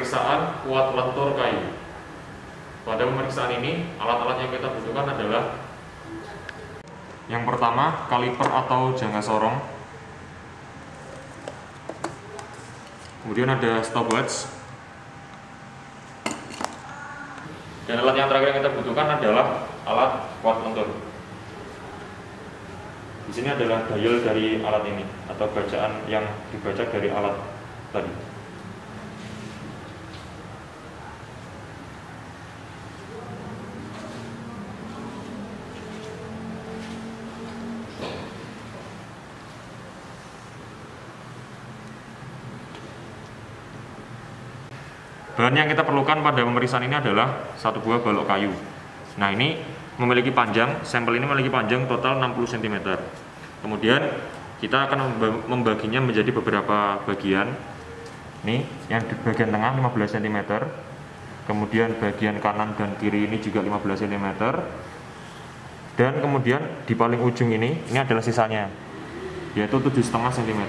pemeriksaan kuat lentur kayu. Pada pemeriksaan ini, alat-alat yang kita butuhkan adalah yang pertama, kaliper atau jangka sorong. Kemudian ada stopwatch. Dan alat yang terakhir yang kita butuhkan adalah alat kuat lentur. Di sini adalah dial dari alat ini atau bacaan yang dibaca dari alat tadi. Bahan yang kita perlukan pada pemeriksaan ini adalah satu buah balok kayu. Nah, ini memiliki panjang, sampel ini memiliki panjang total 60 cm. Kemudian kita akan membaginya menjadi beberapa bagian. Ini yang di bagian tengah 15 cm. Kemudian bagian kanan dan kiri ini juga 15 cm. Dan kemudian di paling ujung ini adalah sisanya, yaitu 7,5 cm.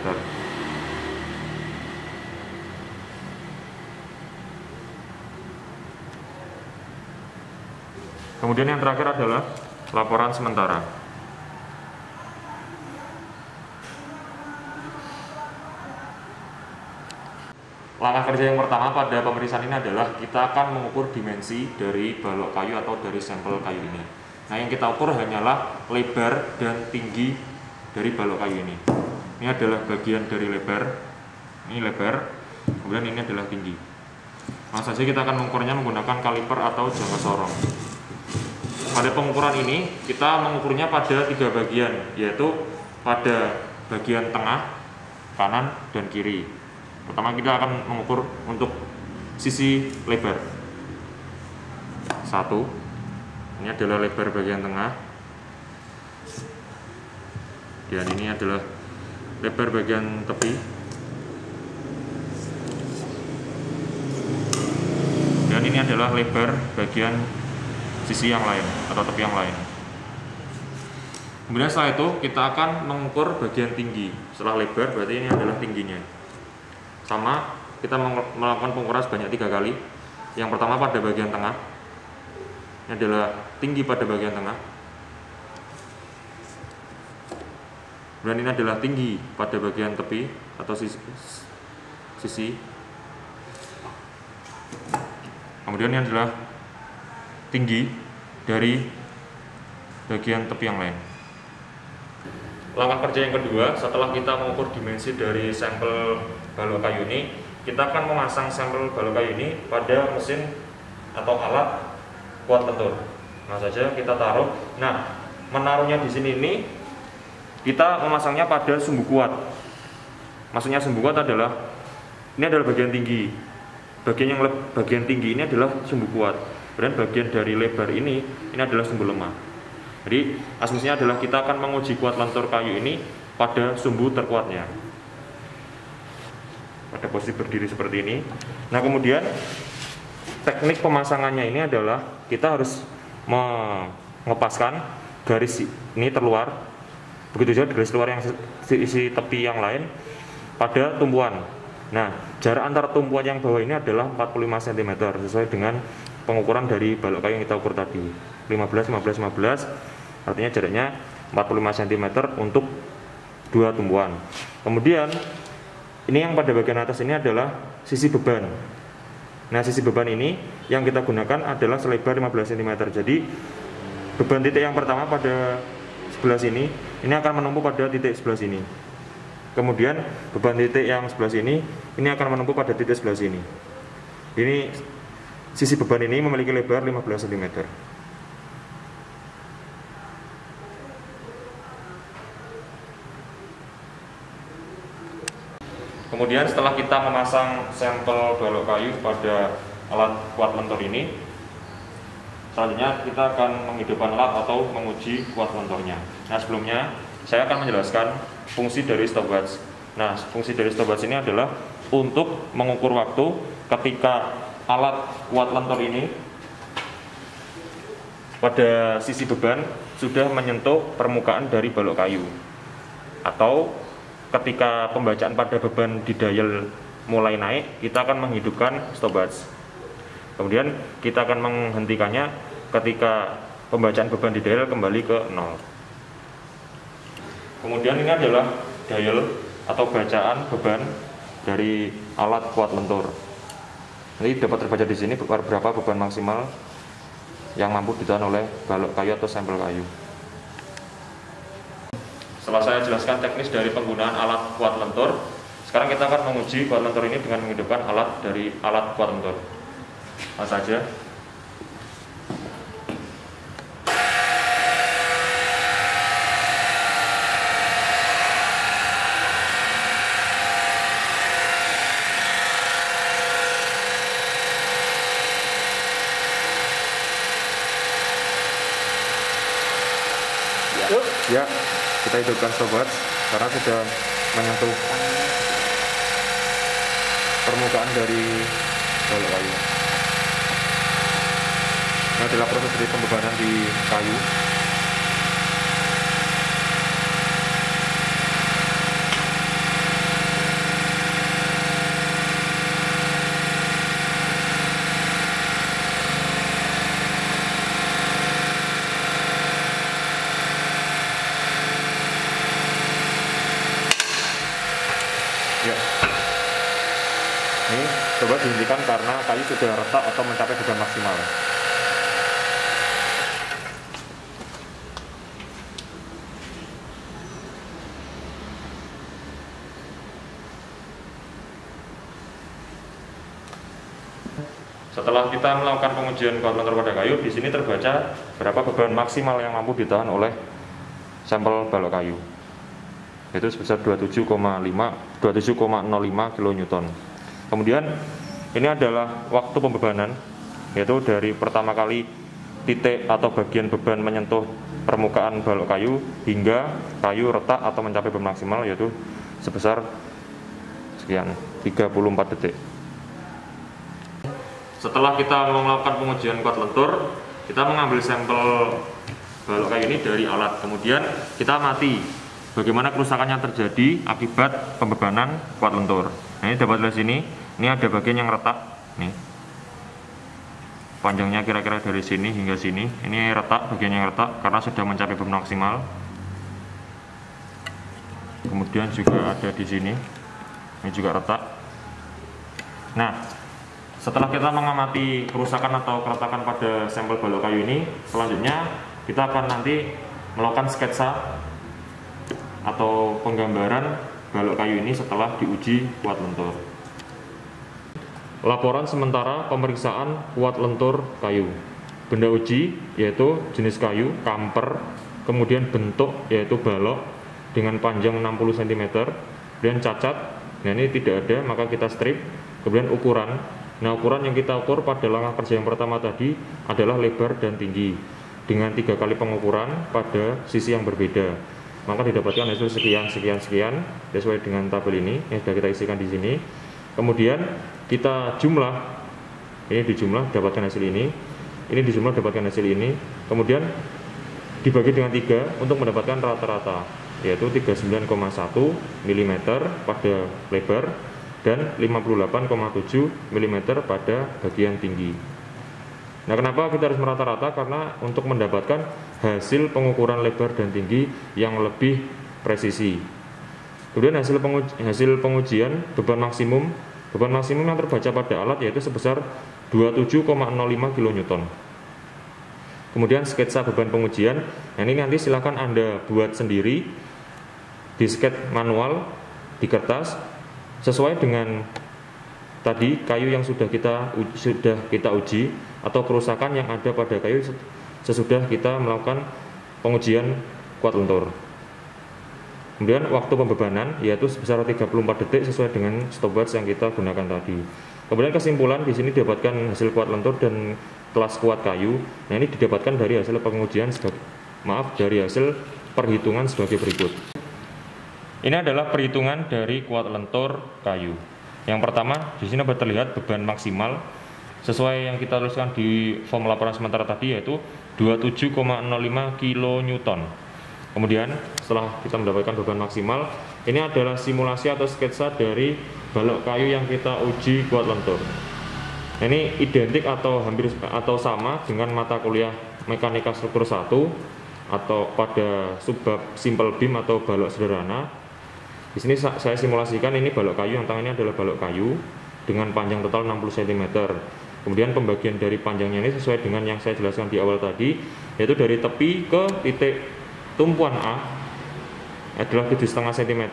Kemudian yang terakhir adalah laporan sementara. Langkah kerja yang pertama pada pemeriksaan ini adalah kita akan mengukur dimensi dari balok kayu atau dari sampel kayu ini. Nah, yang kita ukur hanyalah lebar dan tinggi dari balok kayu ini. Ini adalah bagian dari lebar, ini lebar, kemudian ini adalah tinggi. Langsung saja kita akan mengukurnya menggunakan kaliper atau jangka sorong. Pada pengukuran ini kita mengukurnya pada 3 bagian, yaitu pada bagian tengah, kanan, dan kiri. Pertama kita akan mengukur untuk sisi lebar. 1, ini adalah lebar bagian tengah, dan ini adalah lebar bagian tepi, dan ini adalah lebar bagian sisi yang lain atau tepi yang lain. Kemudian setelah itu kita akan mengukur bagian tinggi. Setelah lebar berarti ini adalah tingginya. Sama, kita melakukan pengukuran sebanyak 3 kali. Yang pertama pada bagian tengah. Ini adalah tinggi pada bagian tengah. Kemudian ini adalah tinggi pada bagian tepi atau sisi. Kemudian ini adalah tinggi dari bagian tepi yang lain. Langkah kerja yang kedua, setelah kita mengukur dimensi dari sampel balok kayu ini, kita akan memasang sampel balok kayu ini pada mesin atau alat kuat lentur. Nah, saja kita taruh. Nah, menaruhnya di sini ini kita memasangnya pada sumbu kuat. Maksudnya sumbu kuat adalah ini adalah bagian tinggi. Bagian tinggi ini adalah sumbu kuat. Dan bagian dari lebar ini adalah sumbu lemah. Jadi asumsinya adalah kita akan menguji kuat lentur kayu ini pada sumbu terkuatnya, pada posisi berdiri seperti ini. Nah, kemudian teknik pemasangannya ini adalah kita harus mengepaskan garis ini terluar, begitu juga garis luar yang isi tepi yang lain pada tumpuan. Nah, jarak antara tumpuan yang bawah ini adalah 45 cm sesuai dengan pengukuran dari balok kayu yang kita ukur tadi, 15, 15, 15, artinya jaraknya 45 cm untuk 2 tumpuan. Kemudian ini yang pada bagian atas ini adalah sisi beban. Nah, sisi beban ini yang kita gunakan adalah selebar 15 cm. Jadi beban titik yang pertama pada sebelah sini ini akan menumpu pada titik sebelah sini. Kemudian beban titik yang sebelah sini ini akan menumpu pada titik sebelah sini. Ini sisi beban ini memiliki lebar 15 cm. Kemudian setelah kita memasang sampel balok kayu pada alat kuat lentur ini, selanjutnya kita akan menghidupkan alat atau menguji kuat lenturnya. Nah, sebelumnya saya akan menjelaskan fungsi dari stopwatch. Nah, fungsi dari stopwatch ini adalah untuk mengukur waktu ketika alat kuat lentur ini pada sisi beban sudah menyentuh permukaan dari balok kayu, atau ketika pembacaan pada beban di dial mulai naik, kita akan menghidupkan stopwatch. Kemudian kita akan menghentikannya ketika pembacaan beban di dial kembali ke 0. Kemudian ini adalah dial atau bacaan beban dari alat kuat lentur. Ini dapat terbaca di sini berapa beban maksimal yang mampu ditahan oleh balok kayu atau sampel kayu. Setelah saya jelaskan teknis dari penggunaan alat kuat lentur, sekarang kita akan menguji kuat lentur ini dengan menghidupkan alat dari alat kuat lentur. Langsung saja. Ya, kita hidupkan stopwatch karena sudah menyentuh permukaan dari balok kayu. Ini adalah proses dari pembebanan di kayu. Ya, ini coba dihentikan karena kayu sudah retak atau mencapai beban maksimal. Setelah kita melakukan pengujian kuat lentur pada kayu, di sini terbaca berapa beban maksimal yang mampu ditahan oleh sampel balok kayu, yaitu sebesar 27,05 kN. Kemudian ini adalah waktu pembebanan, yaitu dari pertama kali titik atau bagian beban menyentuh permukaan balok kayu hingga kayu retak atau mencapai beban maksimal, yaitu sebesar sekian 34 detik. Setelah kita melakukan pengujian kuat lentur, kita mengambil sampel balok kayu ini dari alat, kemudian kita amati bagaimana kerusakan yang terjadi akibat pembebanan kuat lentur. Nah, ini dapat lihat sini, ini ada bagian yang retak, nih panjangnya kira-kira dari sini hingga sini. Ini retak, bagian yang retak karena sudah mencapai beban maksimal. Kemudian juga ada di sini, ini juga retak. Nah, setelah kita mengamati kerusakan atau keretakan pada sampel balok kayu ini, selanjutnya kita akan nanti melakukan sketsa atau penggambaran balok kayu ini setelah diuji kuat lentur. Laporan sementara pemeriksaan kuat lentur kayu. Benda uji yaitu jenis kayu, kamper, kemudian bentuk yaitu balok dengan panjang 60 cm, dan cacat. Nah, ini tidak ada, maka kita strip. Kemudian ukuran. Nah, ukuran yang kita ukur pada langkah kerja yang pertama tadi adalah lebar dan tinggi dengan 3 kali pengukuran pada sisi yang berbeda. Maka didapatkan hasil sekian sesuai dengan tabel ini yang sudah kita isikan di sini. Kemudian kita jumlah, ini dijumlah dapatkan hasil ini dijumlah dapatkan hasil ini. Kemudian dibagi dengan 3 untuk mendapatkan rata-rata, yaitu 39,1 mm pada lebar dan 58,7 mm pada bagian tinggi. Nah, kenapa kita harus merata-rata? Karena untuk mendapatkan hasil pengukuran lebar dan tinggi yang lebih presisi. Kemudian hasil pengujian beban maksimum yang terbaca pada alat yaitu sebesar 27,05 kN. Kemudian sketsa beban pengujian. Nah, ini nanti silakan Anda buat sendiri di sketsa manual di kertas sesuai dengan tadi kayu yang sudah kita uji atau kerusakan yang ada pada kayu sesudah kita melakukan pengujian kuat lentur. Kemudian waktu pembebanan yaitu sebesar 34 detik sesuai dengan stopwatch yang kita gunakan tadi. Kemudian kesimpulan di sini didapatkan hasil kuat lentur dan kelas kuat kayu. Nah, ini didapatkan dari hasil pengujian dari hasil perhitungan sebagai berikut. Ini adalah perhitungan dari kuat lentur kayu. Yang pertama, di sini dapat terlihat beban maksimal sesuai yang kita tuliskan di form laporan sementara tadi yaitu 27,05 kN. Kemudian setelah kita mendapatkan beban maksimal, ini adalah simulasi atau sketsa dari balok kayu yang kita uji kuat lentur. Ini identik atau hampir atau sama dengan mata kuliah mekanika struktur 1 atau pada subbab simple beam atau balok sederhana. Di sini saya simulasikan ini balok kayu, yang tangannya adalah balok kayu dengan panjang total 60 cm. Kemudian pembagian dari panjangnya ini sesuai dengan yang saya jelaskan di awal tadi, yaitu dari tepi ke titik tumpuan A adalah 7,5 cm.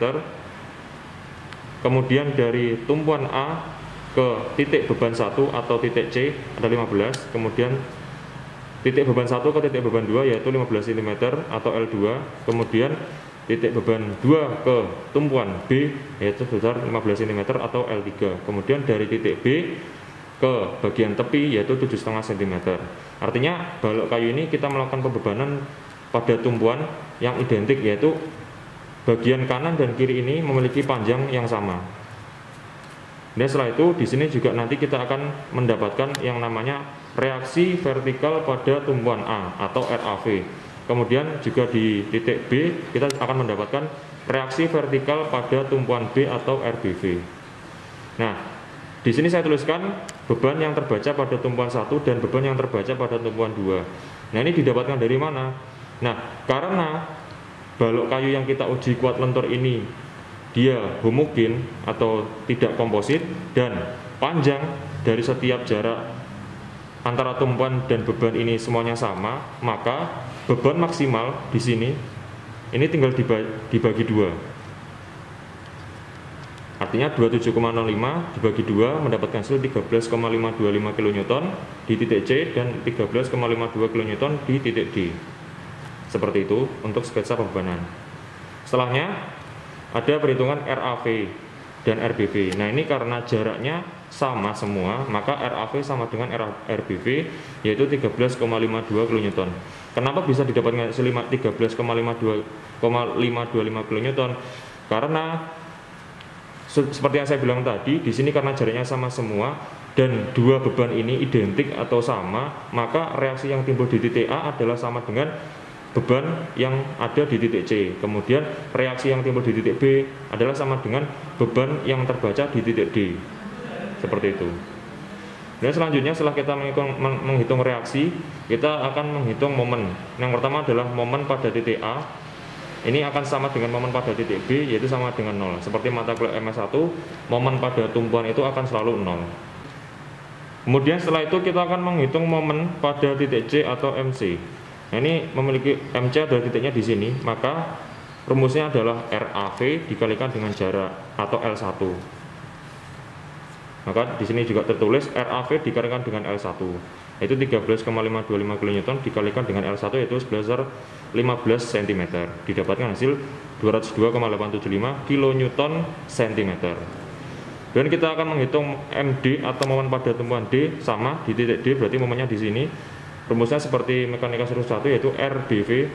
Kemudian dari tumpuan A ke titik beban 1 atau titik C ada 15. Kemudian titik beban 1 ke titik beban 2 yaitu 15 cm atau L2. Kemudian titik beban 2 ke tumpuan B yaitu sebesar 15 cm atau L3. Kemudian dari titik B ke bagian tepi yaitu 7,5 cm. Artinya balok kayu ini kita melakukan pembebanan pada tumpuan yang identik, yaitu bagian kanan dan kiri ini memiliki panjang yang sama. Dan setelah itu di sini juga nanti kita akan mendapatkan yang namanya reaksi vertikal pada tumpuan A atau RAV. Kemudian juga di titik B kita akan mendapatkan reaksi vertikal pada tumpuan B atau RBV. Nah, di sini saya tuliskan beban yang terbaca pada tumpuan 1 dan beban yang terbaca pada tumpuan 2. Nah, ini didapatkan dari mana? Nah, karena balok kayu yang kita uji kuat lentur ini dia homogen atau tidak komposit dan panjang dari setiap jarak antara tumpuan dan beban ini semuanya sama, maka beban maksimal di sini ini tinggal dibagi 2. Artinya 27,05 dibagi 2 mendapatkan hasil 13,525 kN di titik C dan 13,52 kN di titik D. Seperti itu untuk sketsa pembebanan. Setelahnya ada perhitungan RAV dan RBV. Nah, ini karena jaraknya sama semua, maka RAV sama dengan RBV yaitu 13,52 kN. Kenapa bisa didapatkan hasil 13,525 kN? Karena seperti yang saya bilang tadi, di sini karena jaraknya sama semua dan dua beban ini identik atau sama, maka reaksi yang timbul di titik A adalah sama dengan beban yang ada di titik C. Kemudian reaksi yang timbul di titik B adalah sama dengan beban yang terbaca di titik D. Seperti itu. Dan selanjutnya setelah kita menghitung reaksi, kita akan menghitung momen. Yang pertama adalah momen pada titik A. Ini akan sama dengan momen pada titik B, yaitu sama dengan 0. Seperti mata kuliah MS1, momen pada tumpuan itu akan selalu 0. Kemudian setelah itu kita akan menghitung momen pada titik C atau MC. Nah, ini memiliki MC adalah titiknya di sini, maka rumusnya adalah RAV dikalikan dengan jarak atau L1. Maka di sini juga tertulis RAV dikalikan dengan L1. Itu 13,525 kN dikalikan dengan L1 yaitu sebesar 15 cm. Didapatkan hasil 202,875 kN cm. Dan kita akan menghitung MD atau momen pada tumpuan D sama di titik D, berarti momennya di sini. Rumusnya seperti mekanika struktur 1 yaitu RBV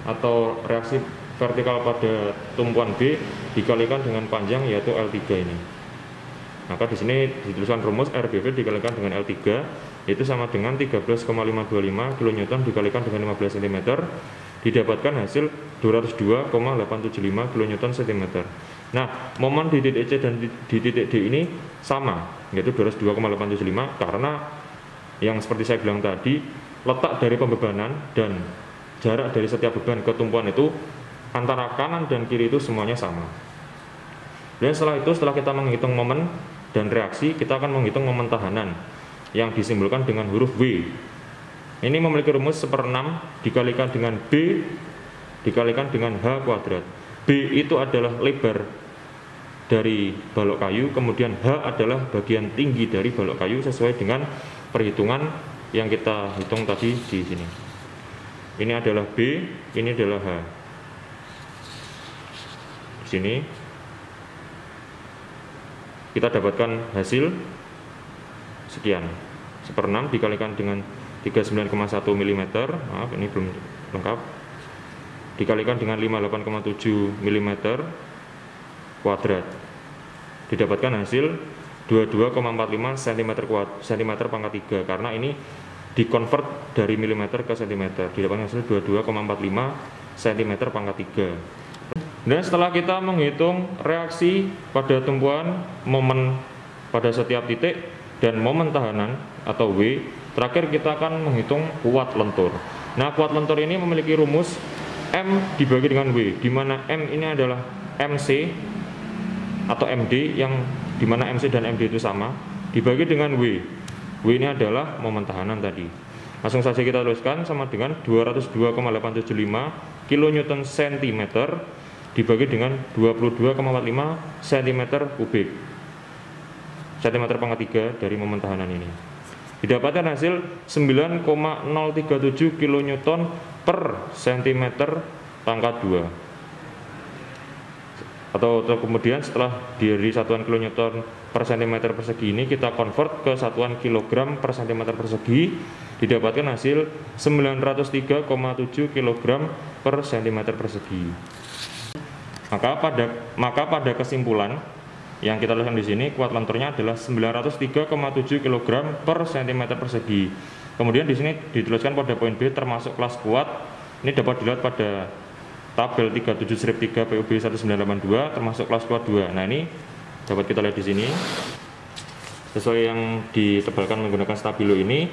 atau reaksi vertikal pada tumpuan B dikalikan dengan panjang yaitu L3 ini. Maka di sini dituliskan rumus RBV dikalikan dengan L3 yaitu sama dengan 13,525 kN dikalikan dengan 15 cm, didapatkan hasil 202,875 kN cm. Nah, momen di titik C dan di titik D ini sama, yaitu 202,875 karena yang seperti saya bilang tadi, letak dari pembebanan dan jarak dari setiap beban ke tumpuan itu antara kanan dan kiri itu semuanya sama. Dan setelah itu, setelah kita menghitung momen dan reaksi, kita akan menghitung momen tahanan yang disimbolkan dengan huruf W. Ini memiliki rumus 1/6 dikalikan dengan B dikalikan dengan H kuadrat. B itu adalah lebar dari balok kayu, kemudian H adalah bagian tinggi dari balok kayu sesuai dengan perhitungan yang kita hitung tadi di sini. Ini adalah B, ini adalah H. Di sini kita dapatkan hasil sekian. 1/6 dikalikan dengan 39,1 mm, maaf ini belum lengkap, dikalikan dengan 58,7 mm kuadrat, didapatkan hasil 22,45 cm pangkat 3, karena ini dikonvert dari mm ke cm, didapatkan hasil 22,45 cm pangkat 3. Dan setelah kita menghitung reaksi pada tumpuan momen pada setiap titik dan momen tahanan atau W, terakhir kita akan menghitung kuat lentur. Nah, kuat lentur ini memiliki rumus M dibagi dengan W, di mana M ini adalah MC atau MD, yang di mana MC dan MD itu sama, dibagi dengan W. W ini adalah momen tahanan tadi. Langsung saja kita tuliskan, sama dengan 202,875 kN cm dibagi dengan 22,45 cm kubik, cm pangkat 3 dari momen tahanan ini. Didapatkan hasil 9,037 kN per cm pangkat 2. Atau kemudian setelah dari satuan kN per cm persegi ini kita convert ke satuan kilogram per cm persegi, didapatkan hasil 903,7 kg per cm persegi. Maka pada kesimpulan yang kita tuliskan di sini, kuat lenturnya adalah 903,7 kg per cm persegi. Kemudian di sini dituliskan pada poin B termasuk kelas kuat. Ini dapat dilihat pada tabel 37-3 PUB 1982 termasuk kelas kuat 2. Nah, ini dapat kita lihat di sini. Sesuai yang ditebalkan menggunakan stabilo ini,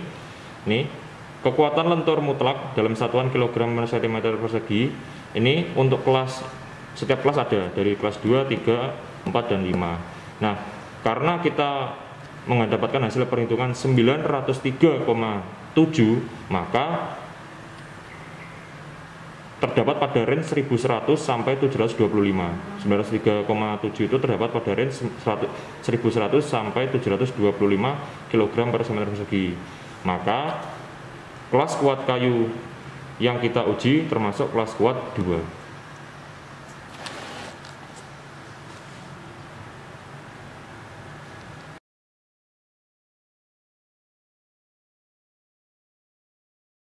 kekuatan lentur mutlak dalam satuan kilogram per cm persegi ini untuk setiap kelas ada dari kelas 2, 3, 4, dan 5. Nah, karena kita mendapatkan hasil perhitungan 903,7, maka terdapat pada range 1100 sampai 725. 903,7 itu terdapat pada range 1100 sampai 725 kg per cm persegi. Maka kelas kuat kayu yang kita uji termasuk kelas kuat 2.